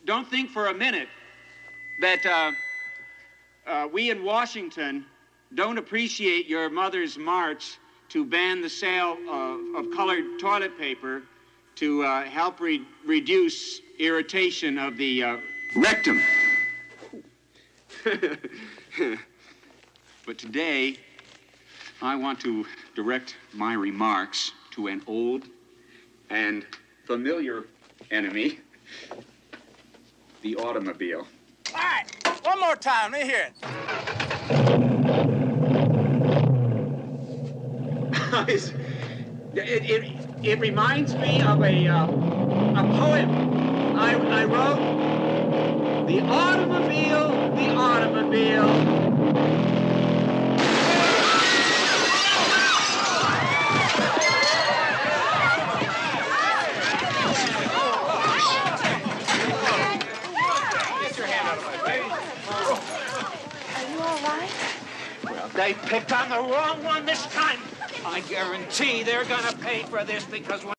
don't think for a minute that we in Washington don't appreciate your mother's march to ban the sale of colored toilet paper to help reduce irritation of the rectum. But today, I want to direct my remarks to an old and familiar enemy, the automobile. All right, one more time, let me hear it. It reminds me of a poem I wrote. The automobile, the automobile. They picked on the wrong one this time. I guarantee they're gonna pay for this because